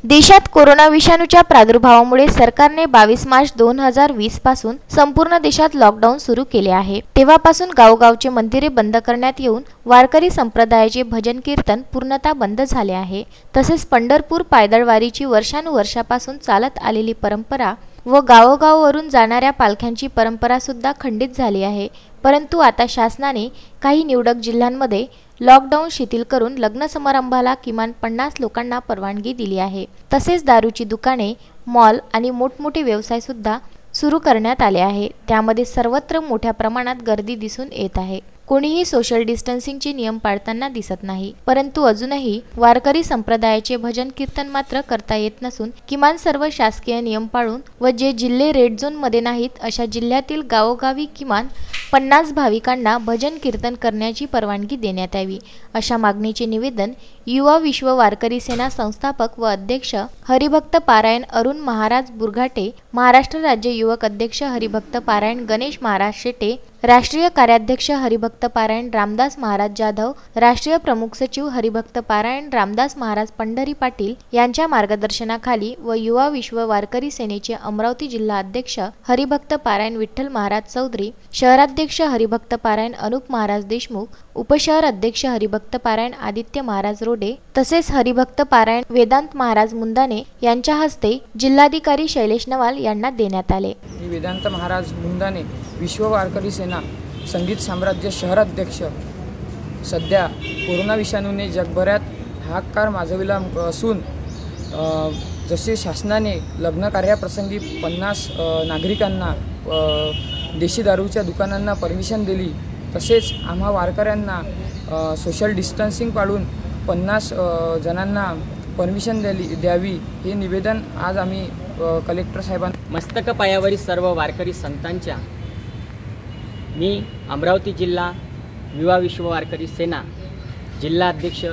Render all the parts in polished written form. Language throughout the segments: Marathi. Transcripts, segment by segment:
देशात कोरोना विषाणूच्या प्रादुर्भावामुळे सरकारने 22 मार्च 2020 पासून संपूर्ण देशात लॉकडाऊन सुरू केले आहे। तेव्हापासून गावगावचे मंदिरे बंद करण्यात येऊन वारकरी संप्रदायाचे भजन कीर्तन पूर्णतः बंद झाले आहे। तसेच पंढरपूर पायदळ वारीची वर्षानुवर्षापासून चालत आलेली परंपरा व गावोगाववरून जाणाऱ्या पालख्यांची परंपरा सुद्धा खंडित झाली आहे। परंतु आता शासनाने काही निवडक जिल्ह्यांमध्ये लॉकडाऊन शिथिल करून लग्न समारंभाला किमान 50 लोकांना परवानगी दिली आहे। तसेच दारूची दुकाने, मॉल आणि मोठमोठे व्यवसाय सुद्धा सुरू करण्यात आले आहे। त्यामध्ये सर्वत्र मोठ्या प्रमाणात गर्दी दिसून येत आहे। कोणीही सोशल डिस्टन्सिंगचे नियम पाळताना दिसत नाही। परंतु अजूनही वारकरी संप्रदायाचे भजन कीर्तन मात्र करता येत नसून किमान सर्व शासकीय नियम पाळून व जे जिल्हे रेड झोन मध्ये नाहीत अशा जिल्ह्यातील गावोगावी किमान 50 भाविकांना भजन कीर्तन करण्याची परवानगी देण्यात यावी, अशा मागणीचे निवेदन युवा विश्व वारकरी सेना संस्थापक व अध्यक्ष हरिभक्त पारायण अरुण महाराज बुरघाटे, महाराष्ट्र राज्य युवक अध्यक्ष हरिभक्त पारायण गणेश महाराज शेटे, राष्ट्रीय कार्याध्यक्ष हरिभक्त पारायण रामदास महाराज जाधव, राष्ट्रीय प्रमुख सचिव हरिभक्त पारायण रामदास महाराज पंढरी पाटील यांच्या मार्गदर्शनाखाली व युवा विश्व वारकरी सेनेचे अमरावती जिल्हा अध्यक्ष हरिभक्त पारायण विठ्ठल महाराज चौधरी, शहराध्यक्ष हरिभक्त पारायण अनुप महाराज देशमुख, उपशहर अध्यक्ष हरिभक्त पारायण आदित्य महाराज रोडे तसेच हरिभक्त पारायण वेदांत महाराज मुंदाने यांच्या हस्ते जिल्हाधिकारी शैलेश नवाल यांना देण्यात आले। वेदांत महाराज मुंदाने विश्व वारकरी सेना संगीत साम्राज्य शहराध्यक्ष, सध्या कोरोना विषाणूने जगभरात हाहाकार माजविला असून जसे शासनाने लग्न कार्याप्रसंगी 50 नागरिकांना देशी दारूच्या दुकानांना परमिशन दिली, तसेच आम्हा वारकऱ्यांना सोशल डिस्टन्सिंग पाळून 50 जणांना परमिशन द्यावी हे निवेदन आज आम्ही कलेक्टर साहेबांना। मस्तक पायावरील सर्व वारकरी संतांच्या मी अमरावती जिल्हा युवा विश्व वारकरी सेना जिल्हा अध्यक्ष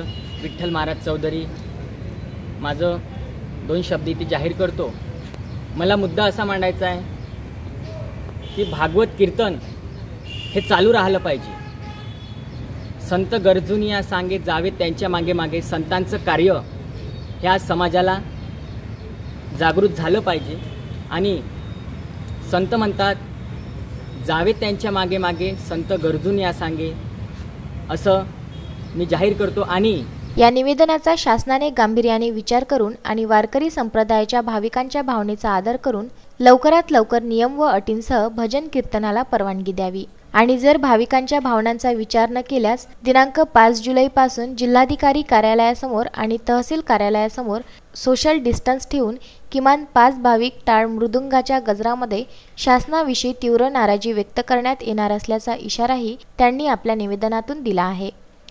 विठ्ठल महाराज चौधरी माझं 2 शब्द इथे जाहीर करतो। मला मुद्दा असा मांडायचा आहे की भागवत कीर्तन हे चालू राहिलं पाहिजे। संत गरजूनी या सांगे जावे त्यांच्या मागे मागे, संतांचं कार्य ह्या समाजाला जागृत झालं पाहिजे आणि संत म्हणतात जावे त्यांच्या मागे मागे, संत गरजूनी या सांगे, असं मी जाहीर करतो। आणि या निवेदनाचा शासनाने गांभीर्याने विचार करून आणि वारकरी संप्रदायाच्या भाविकांच्या भावनेचा आदर करून लवकरात लवकर नियम व अटींसह भजन कीर्तनाला परवानगी द्यावी आणि जर भाविकांच्या भावनांचा विचार न केल्यास दिनांक 5 जुलै पासून जिल्हाधिकारी कार्यालयासमोर आणि तहसील कार्यालयासमोर सोशल डिस्टन्स ठेवून किमान 5 भाविक टाळ मृदुंगाच्या गजरामध्ये शासनाविषयी तीव्र नाराजी व्यक्त करण्यात येणार असल्याचा इशाराही त्यांनी आपल्या निवेदनातून दिला आहे।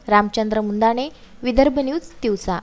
रामचंद्र मुंदाने, विदर्भ न्यूज, तिवसा।